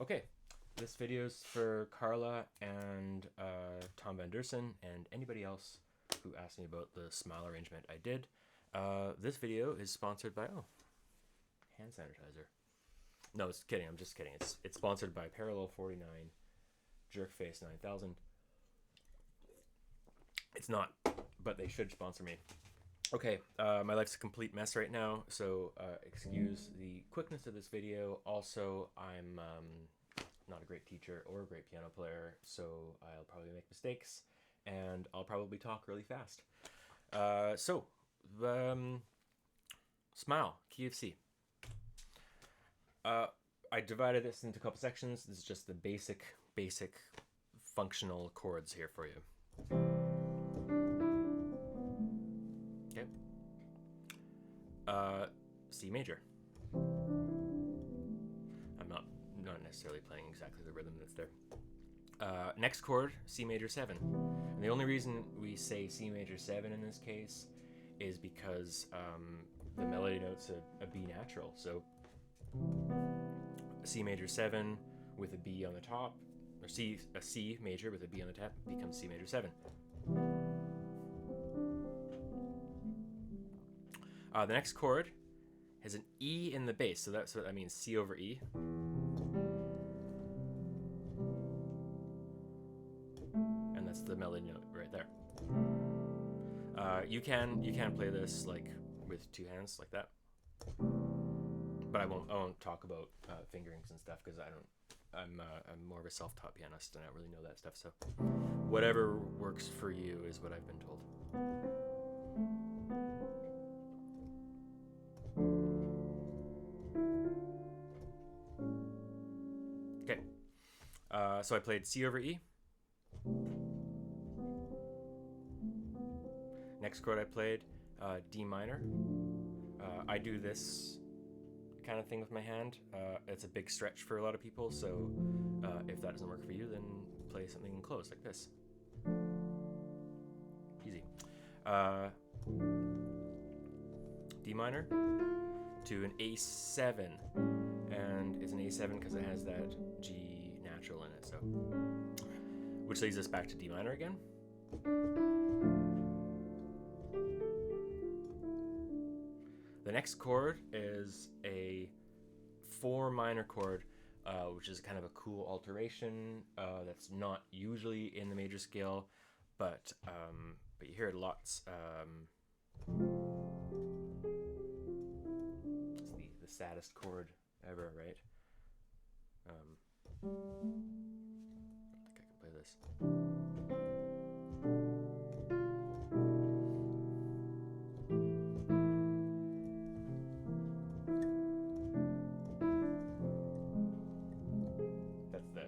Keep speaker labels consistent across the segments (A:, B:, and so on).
A: Okay, this video's for Carla and Tom Van Dersen and anybody else who asked me about the smile arrangement I did. This video is sponsored by hand sanitizer. No, it's kidding. I'm just kidding. It's sponsored by Parallel 49, Jerkface 9000. It's not, but they should sponsor me. Okay, my life's a complete mess right now, so excuse the quickness of this video. Also, I'm not a great teacher or a great piano player, so I'll probably make mistakes, and I'll probably talk really fast. Smile, key of C. I divided this into a couple sections. This is just the basic functional chords here for you. Okay. C major. I'm not necessarily playing exactly the rhythm that's there. Next chord, C major 7. And the only reason we say C major 7 in this case is because the melody note's a B natural. So a C major 7 with a B on the top, or a C major with a B on the top becomes C major 7. The next chord has an E in the bass, so that's what that means, C over E. And that's the melody note right there. You can play this like with two hands like that, but I won't talk about fingerings and stuff because I'm more of a self-taught pianist and I don't really know that stuff. So whatever works for you is what I've been told. Okay, so I played C over E. Next chord I played D minor. I do this kind of thing with my hand. It's a big stretch for a lot of people, so if that doesn't work for you, then play something close like this. Easy. D minor to an A7, and it's an A7 because it has that G natural in it, so which leads us back to D minor again. The next chord is a 4 minor chord, which is kind of a cool alteration that's not usually in the major scale, but you hear it lots. It's the saddest chord ever, right? I don't think I can play this.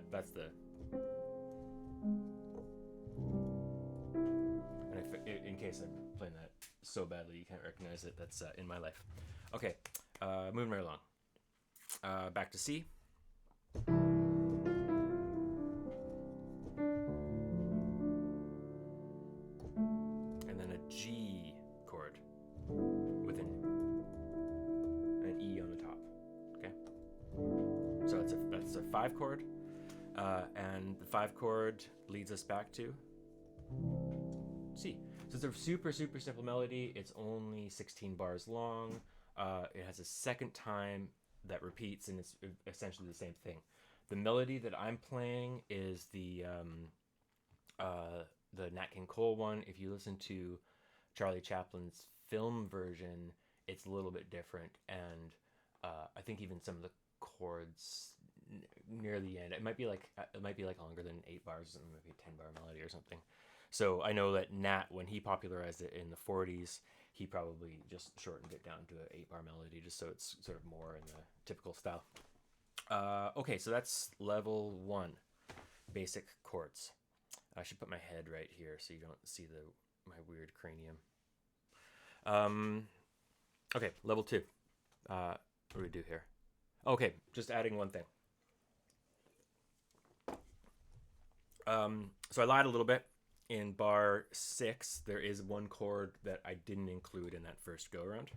A: That's the. And in case I'm playing that so badly you can't recognize it, that's in my life. Okay, moving right along. Back to C. And then a G chord with an E on the top. Okay, so that's a 5 chord. And the 5 chord leads us back to C. So it's a super simple melody. It's only 16 bars long. It has a second time that repeats, and it's essentially the same thing. The melody that I'm playing is the Nat King Cole one. If you listen to Charlie Chaplin's film version, it's a little bit different, and I think even some of the chords near the end, it might be like longer than 8 bars, or maybe a 10-bar melody or something. So I know that Nat, when he popularized it in the 40s, he probably just shortened it down to an 8-bar melody just so it's sort of more in the typical style. Okay, so that's level 1, basic chords. I should put my head right here so you don't see my weird cranium. Okay, level 2. What do we do here? Okay, just adding one thing. So I lied a little bit. In bar 6, there is one chord that I didn't include in that first go around.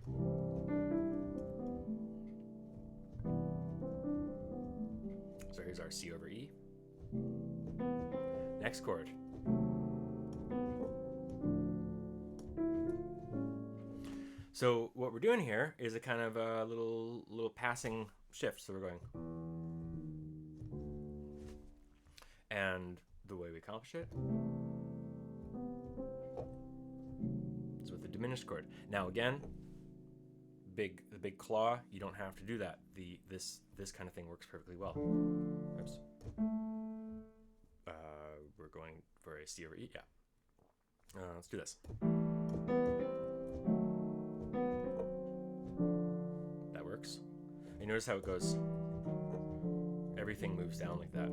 A: So here's our C over E. Next chord. So what we're doing here is a kind of a little passing shift. So we're going, and the way we accomplish it is with the diminished chord. Now again, the big claw. You don't have to do that. This kind of thing works perfectly well. Oops. We're going for a C over E. Yeah. Let's do this. That works. You notice how it goes. Everything moves down like that.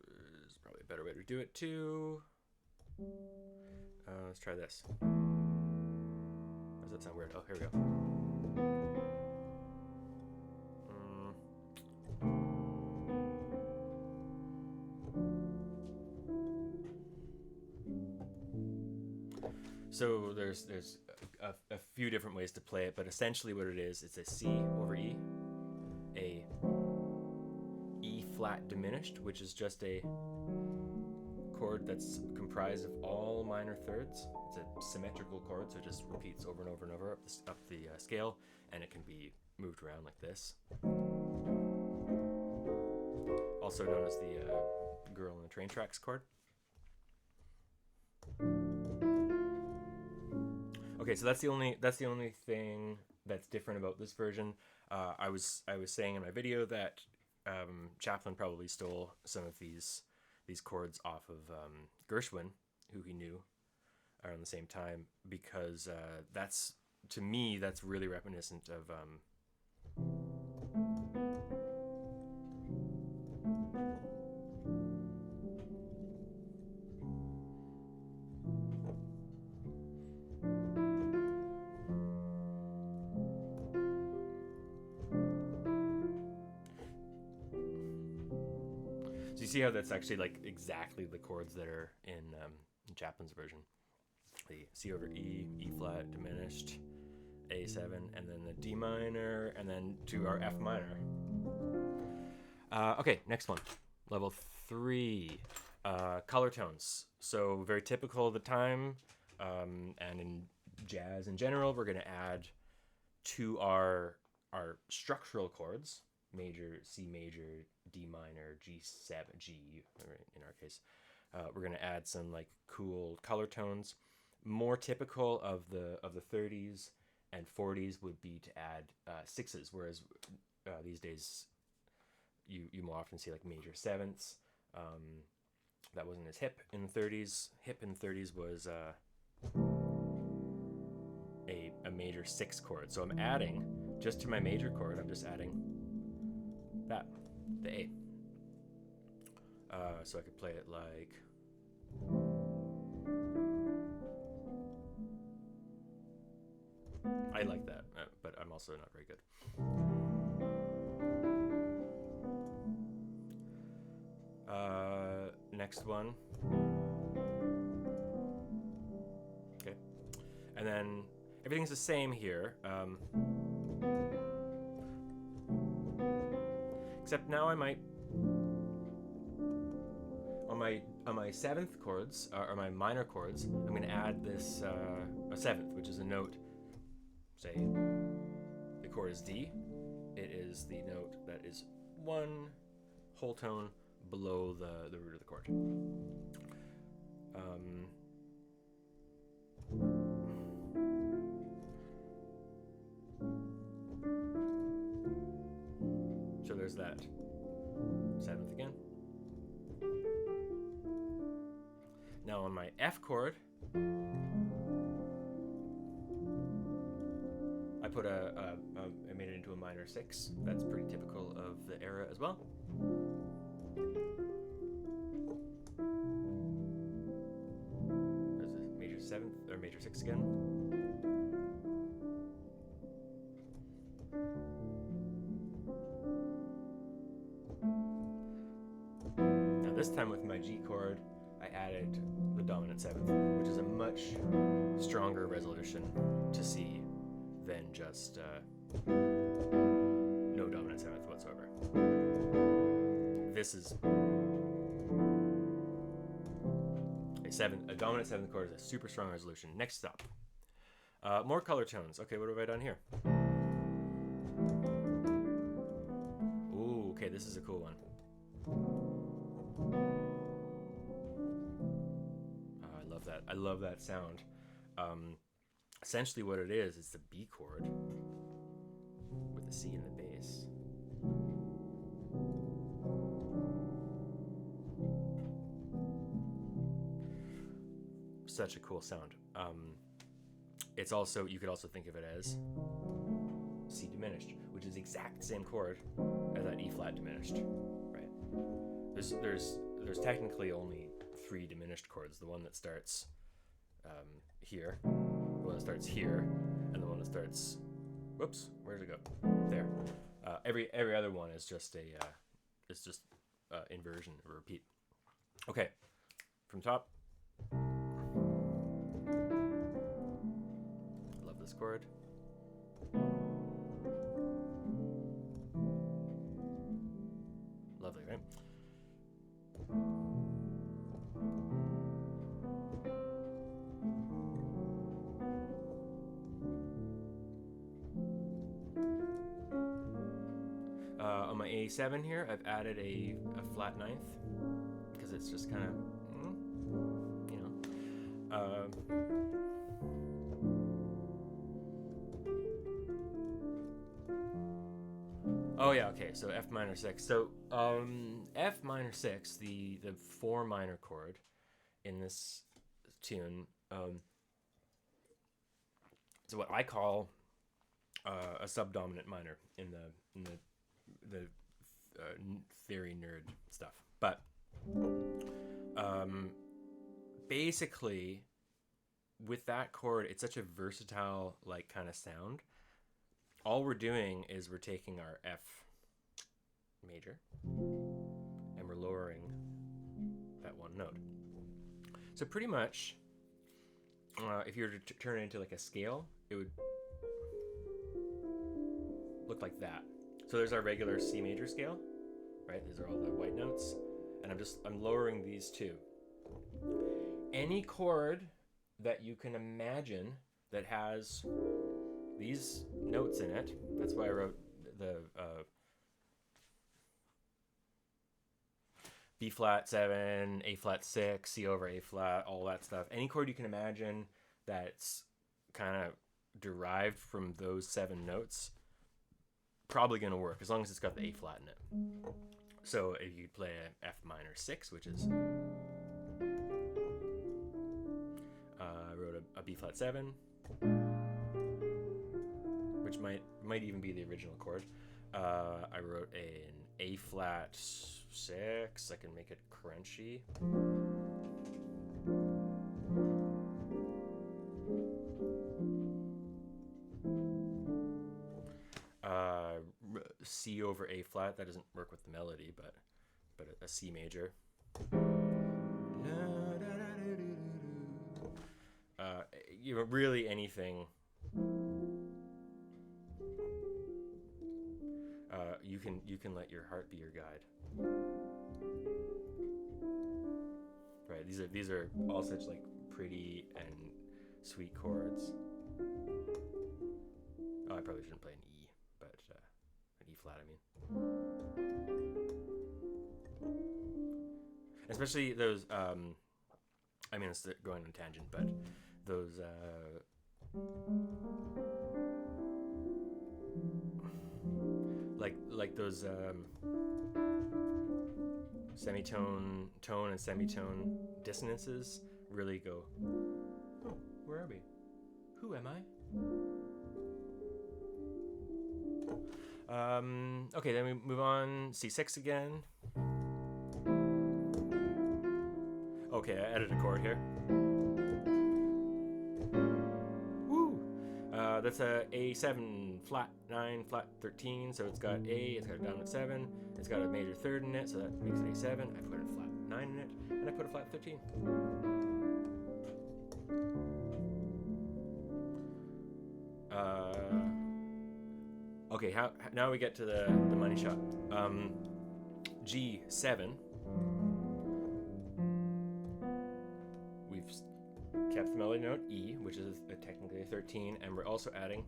A: There's probably a better way to do it too. Let's try this. Does that sound weird? Oh, here we go. So there's a few different ways to play it, but essentially what it is, it's a C over E, a E flat diminished, which is just a chord that's comprised of all minor thirds. It's a symmetrical chord, so it just repeats over and over and over up the scale, and it can be moved around like this. Also known as the girl in the train tracks chord. Okay, so that's the only thing that's different about this version. I was saying in my video that Chaplin probably stole some of these chords off of Gershwin, who he knew around the same time, because that's, to me, that's really reminiscent of so you see how that's actually like exactly the chords that are in Chaplin's version. The C over E, E flat diminished, A7, and then the D minor, and then to our F minor. Okay, next one. Level 3. Color tones. So very typical of the time, and in jazz in general, we're going to add to our structural chords, major, C major, D minor, G7, G in our case. We're going to add some like cool color tones. More typical of the 30s and 40s would be to add sixes, whereas these days you more often see like major sevenths. That wasn't as hip in the 30s. Hip in the 30s was a major 6 chord. So I'm adding, just to my major chord, I'm just adding that, the A. So I could play it like... I like that, but I'm also not very good. Next one. Okay. And then everything's the same here. Except now I might... On my 7th chords, or my minor chords, I'm going to add this, a 7th, which is a note. Say the chord is D. It is the note that is 1 whole tone below the root of the chord. So there's that 7th again. Now on my F chord, I put I made it into a minor 6. That's pretty typical of the era as well. There's a major 7th or major 6 again. Now this time with my G chord, I added the dominant 7th, which is a much stronger resolution to C than just no dominant 7th. this is a dominant seventh chord is a super strong resolution. Next up, more color tones. Okay, what have I done here? Ooh, okay, this is a cool one. Oh, I love that. I love that sound. Essentially what it is the B chord with the C in the bass. Such a cool sound. It's also, you could also think of it as C diminished, which is the exact same chord as that E flat diminished, right? There's technically only 3 diminished chords. The one that starts here, the one that starts here, and the one that starts, whoops, where did it go? There. Every other one is just inversion or repeat. Okay, from top. Love this chord. Lovely, right? On my A7 here, I've added a flat ninth because it's just kind of, you know. Oh yeah, okay. So F minor 6. So F minor 6, the 4 minor chord in this tune, is what I call a subdominant minor in the theory nerd stuff. But basically, with that chord, it's such a versatile like kind of sound. All we're doing is we're taking our F major and we're lowering that one note. So pretty much, if you were to turn it into like a scale, it would look like that. So there's our regular C major scale, right? These are all the white notes, and I'm lowering these two. Any chord that you can imagine that has these notes in it, that's why I wrote the B flat 7, A flat 6, C over A flat, all that stuff. Any chord you can imagine that's kind of derived from those 7 notes, probably going to work as long as it's got the A flat in it. So if you play a F minor 6, which is, I wrote a B flat 7, which might even be the original chord. I wrote an A flat 6. I can make it crunchy. C over A flat. That doesn't work with the melody, but a C major. Really anything. You can let your heart be your guide. Right. These are all such like pretty and sweet chords. Oh, I probably shouldn't play an E, but an E flat, I mean. Especially those. I mean, it's going on a tangent, but those. Like those semitone, tone, and semitone dissonances really go. Oh, where are we? Who am I? Okay, then we move on. C6 again. Okay, I added a chord here. Woo! That's a A7 flat 9 flat 13. So it's got A, it's got a dominant 7, it's got a major third in it, so that makes it A7. I put a flat 9 in it, and I put a flat 13. Okay, now we get to the money shot. G7, we've kept the melody note E, which is technically a 13, and we're also adding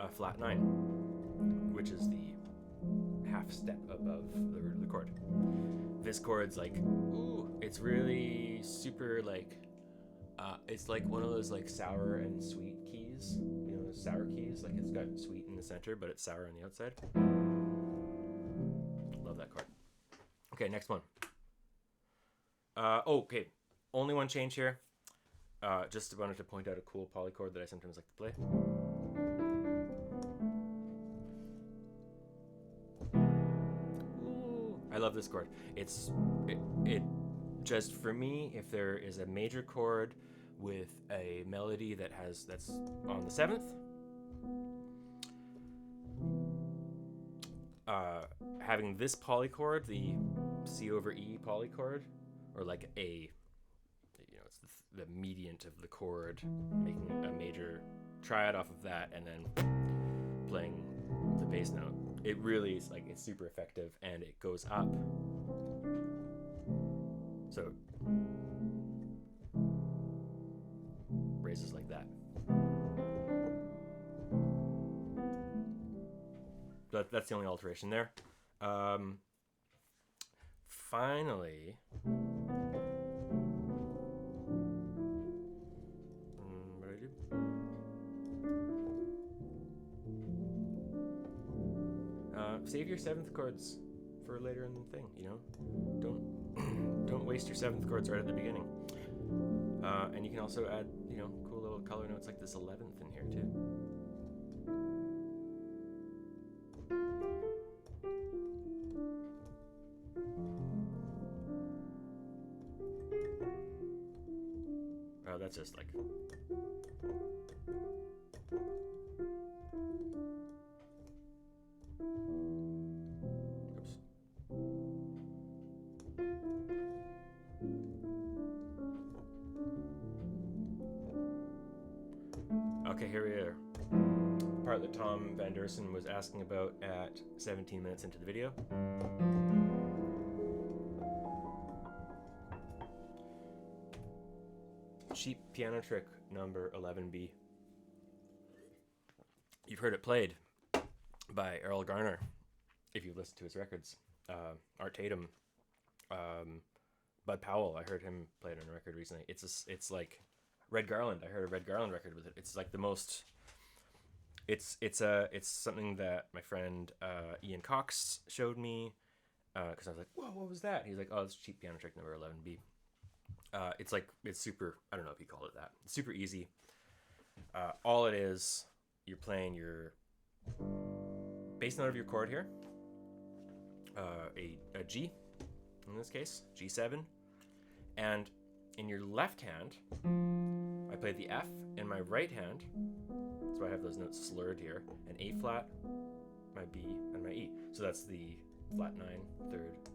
A: a flat 9, which is the half step above the root of the chord. This chord's like, ooh, it's really super like, it's like one of those like sour and sweet keys, you know, those sour keys, like it's got sweet in the center, but it's sour on the outside. Love that chord. Okay, next one. Okay, only one change here. Just wanted to point out a cool polychord that I sometimes like to play. Ooh, I love this chord. It just, for me, if there is a major chord with a melody that's on the 7th, having this polychord, the C over E polychord, or like a, you know, it's the mediant of the chord, making a major triad off of that, and then playing the bass note. It really is like, it's super effective, and it goes up. So raises like that. That's the only alteration there. Finally, what do I do? Save your 7th chords for later in the thing. You know, don't waste your 7th chords right at the beginning. And you can also add, you know, cool little color notes like this 11th in here too. That's just like, oops. Okay, here we are. The part that Tom Van Dersen was asking about at 17 minutes into the video. Cheap piano trick number 11B. You've heard it played by Earl Garner, if you listen to his records. Art Tatum, Bud Powell. I heard him play it on a record recently. It's like Red Garland. I heard a Red Garland record with it. It's like the most. It's something that my friend Ian Cox showed me, because I was like, whoa, what was that? He's like, oh, it's cheap piano trick number 11B. It's super, I don't know if you call it that. It's super easy. All it is, you're playing your bass note of your chord here, a G, in this case, G7, and in your left hand, I play the F. In my right hand, so I have those notes slurred here, an A flat, my B, and my E. So that's the flat 9, 3rd,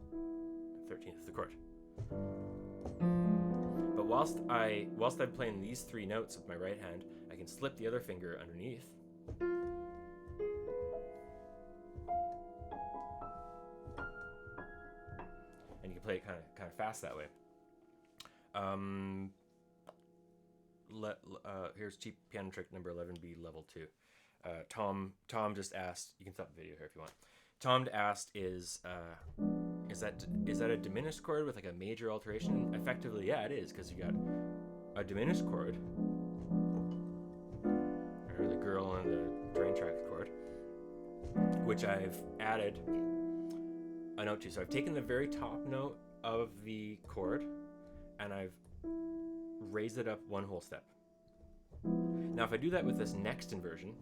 A: 13th of the chord. But whilst I'm playing these 3 notes with my right hand, I can slip the other finger underneath. And you can play it kind of fast that way. Here's cheap piano trick number 11B level 2. Tom just asked, you can stop the video here if you want. Tom asked, is that a diminished chord with like a major alteration? Effectively, yeah, it is, because you got a diminished chord, or the girl on the train tracks chord, which I've added a note to. So I've taken the very top note of the chord and I've raised it up 1 whole step. Now if I do that with this next inversion,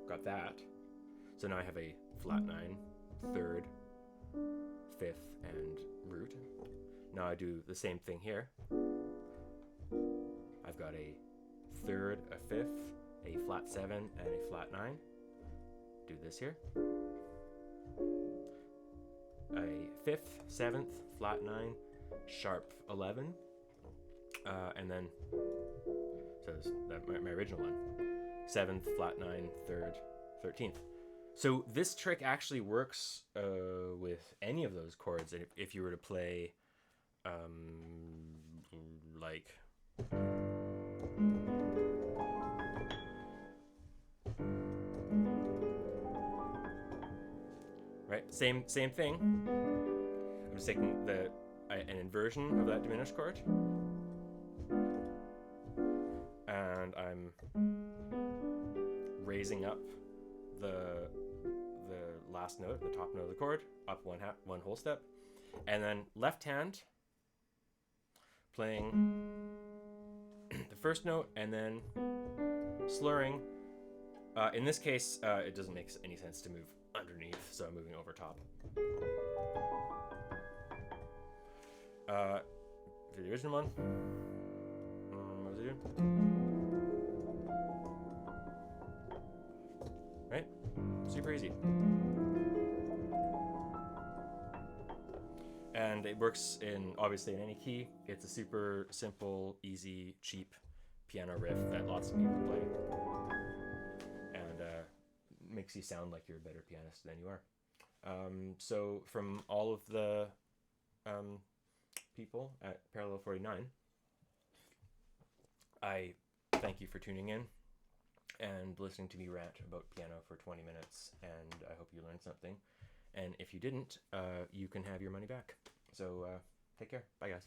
A: got that. So now I have a flat 9, 3rd, 5th, and root. Now I do the same thing here. I've got a 3rd, a 5th, a flat 7, and a flat 9. Do this here. A 5th, 7th, flat 9, sharp 11, and then, so my original one, 7th, flat 9, 3rd, 13th. So this trick actually works with any of those chords. If you were to play, like, right, same thing. I'm just taking an inversion of that diminished chord, and I'm raising up the last note, the top note of the chord, up one whole step, and then left hand playing the first note and then slurring. In this case, it doesn't make any sense to move underneath, so I'm moving over top. For the original one, what was I doing? Right? Super easy. And it works obviously in any key. It's a super simple, easy, cheap piano riff that lots of people play. And makes you sound like you're a better pianist than you are. So from all of the people at Parallel 49, I thank you for tuning in and listening to me rant about piano for 20 minutes, and I hope you learned something. And if you didn't, you can have your money back. So take care. Bye, guys.